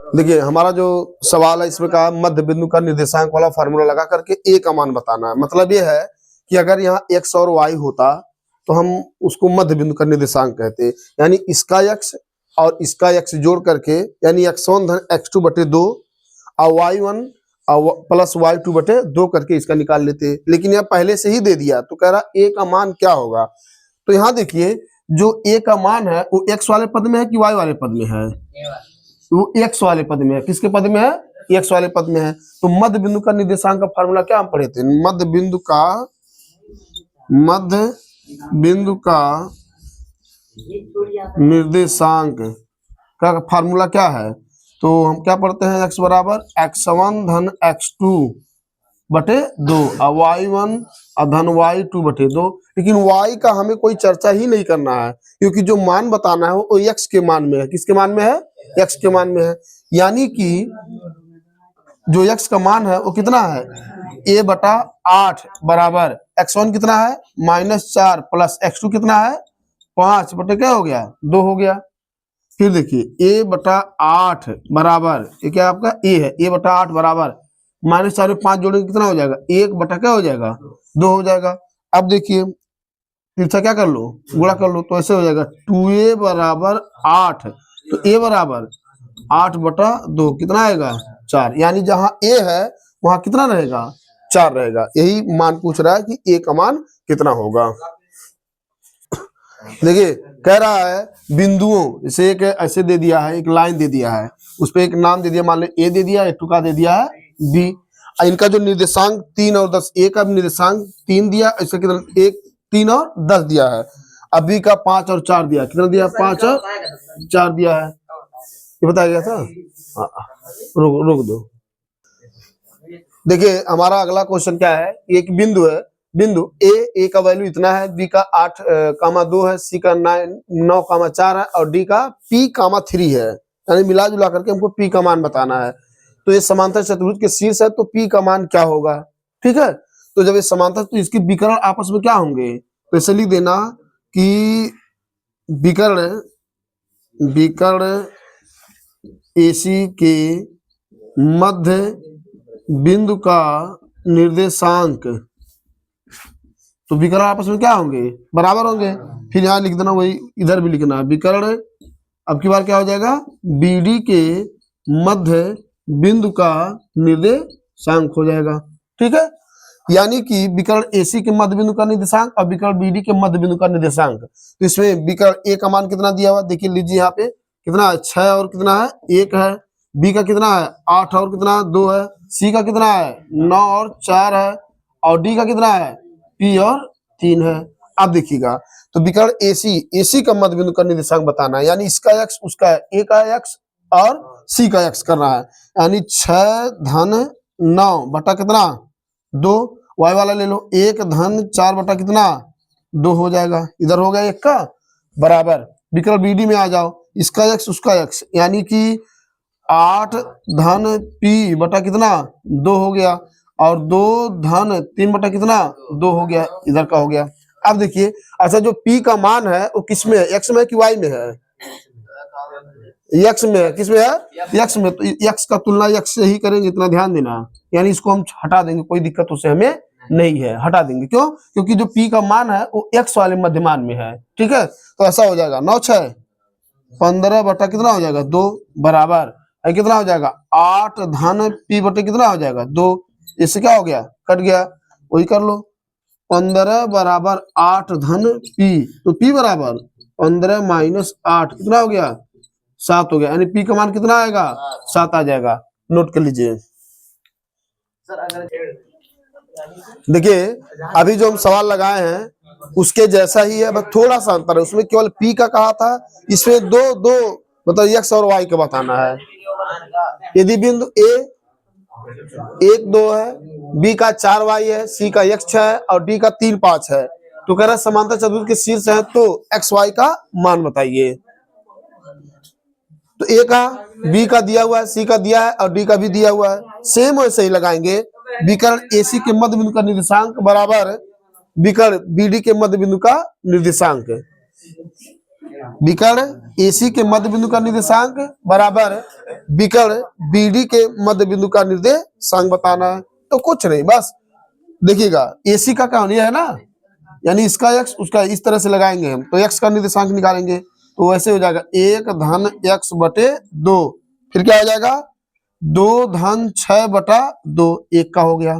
देखिए हमारा जो सवाल है इसमें का मध्य बिंदु का निर्देशांक वाला फार्मूला लगा करके ए का मान बताना है। मतलब ये है कि अगर यहाँ एक्स और वाई होता तो हम उसको मध्य बिंदु का निर्देशांक कहते, यानी इसका एक्स और इसका एक्स जोड़ करके, यानी x1 धन x2 बटे 2 और y1 प्लस y2 बटे 2 करके इसका निकाल लेते। लेकिन यह पहले से ही दे दिया तो कह रहा ए का मान क्या होगा। तो यहाँ देखिए जो ए का मान है वो एक्स वाले पद में है कि वाई वाले पद में है, वो एक्स वाले पद में है। किसके पद में है? एक्स वाले पद में है। तो मध्य बिंदु का निर्देशांक का फार्मूला क्या हम पढ़े थे? मध्य बिंदु का निर्देशांक का फार्मूला क्या है? तो हम क्या पढ़ते हैं? x बराबर x1 धन x2 बटे 2 और y1 धन y2 बटे 2। लेकिन y का हमें कोई चर्चा ही नहीं करना है, क्योंकि जो मान बताना है वो x के मान में है। किसके मान में है? x के मान में है। यानी कि जो x का मान है वो कितना है? a बटा 8 बराबर x1 कितना है? -4 प्लस x2 कितना है? 5 बटे क्या हो गया? 2 हो गया। फिर देखिए a बटा 8 बराबर, ये क्या आपका a है, a बटा 8 बराबर -4 में 5 जोड़ेंगे कितना हो जाएगा? 1 बटा क्या हो जाएगा? 2 हो जाएगा। अब देखिए फिर से क्या कर लो? गुणा कर लो, तो ऐसे हो जाएगा 2a बराबर 8। तो a बराबर 8 बटा 2 कितना आएगा? 4। यानी जहां a है वहां कितना रहेगा? 4 रहेगा। यही मान पूछ रहा है कि a का मान कितना होगा। देखिए कह रहा है बिंदुओं, जैसे एक ऐसे दे दिया है, एक लाइन दे दिया है, उस पर एक नाम दे दिया, मान लो ए दे दिया, एक टुका दे दिया है बी। इनका जो निर्देशांक 3 और 10, ए का निर्देशांक 3 दिया, इसका कितना? 1 3 और 10 दिया है। अब बी का 5 और 4 दिया, कितना दिया? 5 और 4 दिया है। ये बताया गया था। रोक दो। देखिए हमारा अगला क्वेश्चन क्या है? एक बिंदु है, बिंदु ए का वैल्यू इतना है, बी का 8,2 है, सी का 9,4 है और डी का P,3 है। यानी मिला जुला करके हमको P का मान बताना है। तो ये समांतर चतुर्भुज के शीर्ष है, तो P का मान क्या होगा? ठीक है। तो जब ये समांतर, तो इसके विकर्ण आपस में क्या होंगे? तो इसे लिख देना कि विकर्ण AC के मध्य बिंदु का निर्देशांक, तो विकर्ण आपस में क्या होंगे? बराबर होंगे। फिर यहाँ लिख देना, वही इधर भी लिखना है विकर्ण। अब की बार क्या हो जाएगा? BD के मध्य बिंदु का निर्देशांक हो जाएगा। ठीक है। यानी कि विकर्ण AC के मध्य बिंदु का निर्देशांक और विकर्ण BD के मध्य बिंदु का निर्देशांक। तो इसमें विकर्ण A का मान कितना दिया हुआ? देखिए लीजिए यहाँ पे कितना है? 6 और कितना है? 1 है। B का कितना है? 8 और कितना है? 2 है। C का कितना है? 9 और 4 है। और D का कितना है? P और 3 है। अब देखिएगा, तो विकर्ण AC का मध्य बिंदु का निर्देशांक बताना है, यानी इसका x, उसका A का x और C का x करना है। यानी 6 धन 9 बटा कितना? 2। y वाला ले लो, 1 धन 4 बटा कितना? 2 हो जाएगा। इधर हो गया 1 का बराबर। विकर्ण BD में आ जाओ, इसका x उसका x, यानी कि 8 धन P बटा कितना? 2 हो गया और 2 धन 3 बटा कितना? 2 हो गया। इधर का हो गया। अब देखिए, अच्छा जो P का मान है वो किस में है? x में है कि y में है? x में है। किस में है? x में। तो x का तुलना x से ही करेंगे, इतना ध्यान देना। यानी इसको हम हटा देंगे, कोई दिक्कत उससे हमें नहीं है, हटा देंगे। क्यों? क्योंकि जो P का मान है वो x वाले मध्यमान में है। ठीक है। तो ऐसा हो जाएगा 9 6 15 बटा कितना हो जाएगा? 2 बराबर कितना हो जाएगा? 8 धन P बटे कितना हो जाएगा? 2। इससे क्या हो गया? कट गया। वही कर लो, 15 बराबर 8 धन P, तो P बराबर 15 माइनस 8 कितना हो गया? 7 हो गया। यानी P का मान कितना आएगा? 7 आ जाएगा। नोट कर लीजिए। देखिए अभी जो हम सवाल लगाए हैं उसके जैसा ही है, बस थोड़ा सा अंतर है। उसमें केवल P का कहा था, इसमें दो मतलब x और y का बताना है। यदि बिंदु A 1 2 है, B का 4y है, C का x 6 है और D का 3 5 है, तो कह रहा है समांतर चतुर्भुज के शीर्ष है, तो x y का मान बताइए। तो A का, B का दिया हुआ है, C का दिया है और D का भी दिया हुआ है। सेम वैसे ही लगाएंगे। विकर्ण AC के मध्य बिंदु का निर्देशांक बराबर विकर्ण BD के मध्य बिंदु का निर्देशांक। विकर्ण AC के मध्य बिंदु का निर्देशांक बराबर विकर्ण BD के मध्य बिंदु का निर्देशांक बताना है। तो कुछ नहीं, बस देखिएगा AC का क्या है ना, यानी इसका x उसका इस तरह से लगाएंगे हम, तो x का निर्देशांक निकालेंगे तो वैसे हो जाएगा 1 धन x बटे 2, फिर क्या हो जाएगा 2 धन 6 बटा 2, 1 का हो गया,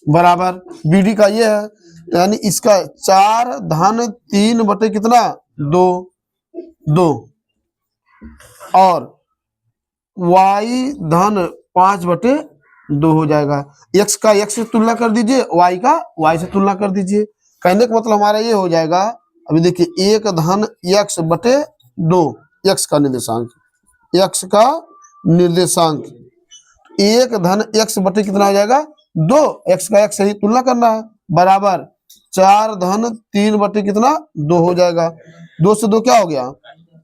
बराबर BD का ये है, यानी इसका 4 धन 3 बटे कितना 2, 2 और y धन 5 बटे 2 हो जाएगा। x का x से तुलना कर दीजिए, y का y से तुलना कर दीजिए। कहने का मतलब हमारा ये हो जाएगा, अभी देखिए 1 धन x बटे 2, x का निर्देशांक, x का निर्देशांक 1 धन x बटे कितना हो जाएगा 2, x का x से ही तुलना करना है, बराबर 4 धन 3 बटे कितना 2 हो जाएगा। 2 से 2 क्या हो गया,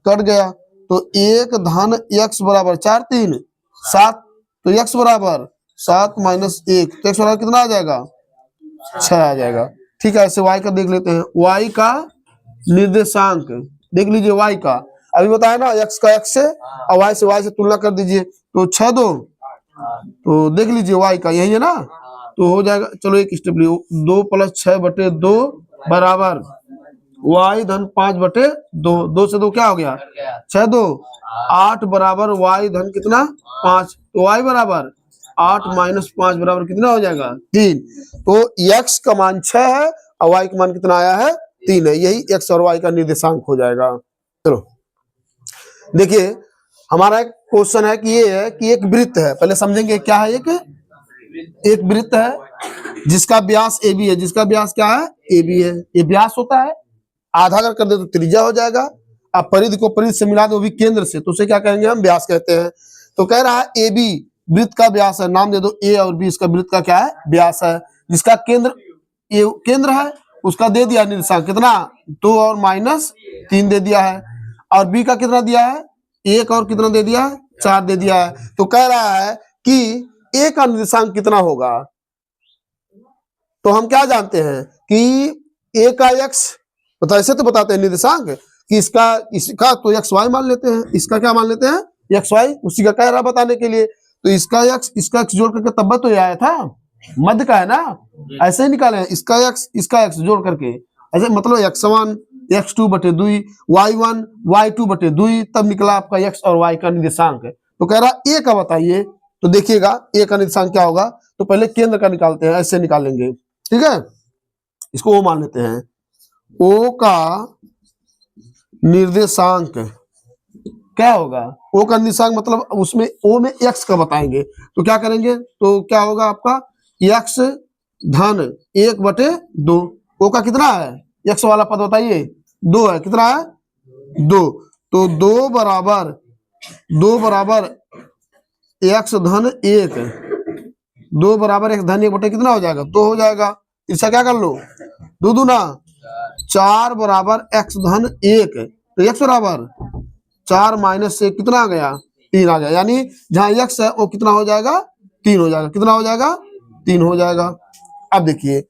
कट गया, तो 1 धन x बराबर 4 3 7, तो x बराबर 7 माइनस 1, तो x बराबर कितना आ जाएगा 6 आ जाएगा। ठीक है, ऐसे y का देख लेते हैं, y का निर्देशांक देख लीजिए, y का अभी बताया ना, x का x से और y से तुलना कर दीजिए, तो 6 2, तो देख लीजिए y का यही है ना, तो हो जाएगा, चलो एक स्टेप लियो, 2 प्लस 6 बटे 2 बराबर y धन 5 बटे 2, 2 से 2 क्या हो गया 6 2 8 बराबर y धन कितना 5, तो y बराबर 8 माइनस 5 बराबर कितना हो जाएगा 3, तो x का मान 6 है और y का मान कितना आया है 3 है, यही x और y का निर्देशांक हो जाएगा। चलो देखिए, हमारा एक क्वेश्चन है कि ये है कि एक वृत्त है, पहले समझेंगे क्या है, एक वृत्त है जिसका व्यास AB है, जिसका व्यास क्या है AB है, ये व्यास होता है, आधा अगर कर दे तो त्रिज्या हो जाएगा, अब परिधि को परिधि से मिला दो भी केंद्र से, तो उसे क्या कहेंगे हम व्यास कहते हैं। तो कह रहा है AB वृत्त का व्यास है, नाम दे दो A और B, इसका वृत्त का क्या है व्यास है, जिसका केंद्र ये केंद्र है, उसका दे दिया निर्देशांक कितना 2 और माइनस 3 दे दिया है, और B का कितना दिया है 1 और कितना दे दिया है 4 दे दिया है। तो कह रहा है कि A का निर्देशांक कितना होगा, तो हम क्या जानते हैं कि A का x, तो ऐसे तो बताते हैं निर्देशांक कि इसका तो xy मान लेते हैं, इसका क्या मान लेते हैं xy, उसी का कह रहा बताने के लिए, तो इसका x जोड़ करके तब तो ये आया था, मध्य का है ना, ऐसे ही निकाले इसका x जोड़ करके, ऐसे मतलब x1 x2 बटे 2 y1 y2 बटे 2, तब निकला आपका x और y का निर्देशांक। तो कह रहा A का बताइए, तो देखिएगा A का निर्देशांक क्या होगा, तो पहले केंद्र का निकालते हैं, ऐसे निकालेंगे, ठीक है, इसको O मान लेते हैं, O का निर्देशांक क्या होगा, O का निर्देशांक मतलब उसमें O में x का बताएंगे, तो क्या करेंगे, तो क्या होगा आपका x धन 1 बटे 2, O का कितना है x वाला पद बताइए 2 है, कितना है 2, तो 2 बराबर x धन 1, 2 बराबर x धन 1 बटे कितना हो जाएगा 2 हो जाएगा, इसका क्या कर लो 2 दूना 4 बराबर x धन 1, तो x बराबर 4 माइनस से कितना आ गया 3 आ गया, यानी जहां x है वो कितना हो जाएगा 3 हो जाएगा, कितना हो जाएगा 3 हो जाएगा। अब देखिए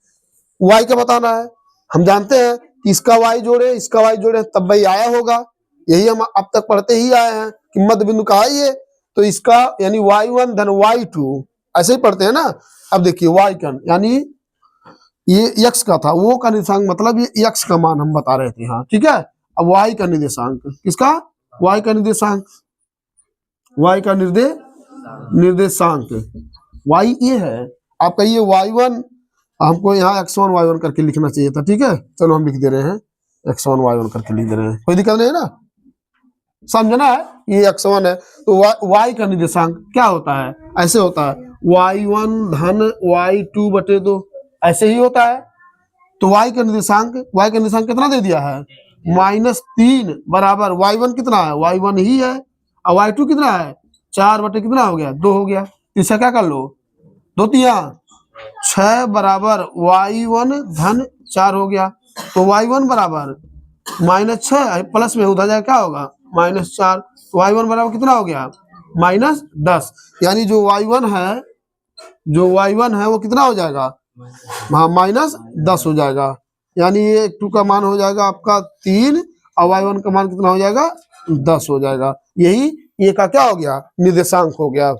y का बताना है, हम जानते हैं कि इसका y जोड़े तब भाई आया होगा, यही हम अब तक पढ़ते ही आए हैं कि मध्य बिंदु कहा ये, तो इसका यानी y1 धन y2 ऐसे ही पढ़ते हैं ना। अब देखिए y का यानी ये x का था, वो का निर्देशांक मतलब ये x का मान हम बता रहे थे, हाँ ठीक है। अब y का निर्देशांक किसका, y का निर्देशांक, y का निर्देशांक y ये है आपका, ये y1 हमको यहाँ x1 y1 करके लिखना चाहिए था, ठीक है, चलो हम लिख दे रहे हैं x1 y1 करके लिख दे रहे हैं, कोई दिक्कत नहीं है ना, समझना है, ये x1 है, तो y का निर्देशांक क्या होता है, ऐसे होता है y1 धन y2 बटे 2, ऐसे ही होता है। तो y का निर्देशांक कितना दे दिया है -3 बराबर y1 कितना है y1 ही है, और y2 कितना है 4 बटे कितना हो गया 2 हो गया, इसका क्या कर लो 2 तिया 6 बराबर y1 धन 4 हो गया, तो y1 बराबर -6 प्लस में उधर जाए क्या होगा -4, तो y1 बराबर कितना हो गया -10, यानी जो y1 है वो कितना हो जाएगा -10 हो जाएगा, यानी ये 2 का मान हो जाएगा आपका 3 और y1 का मान कितना हो जाएगा 10 हो जाएगा। यही ए का क्या हो गया निर्देशांक हो गया।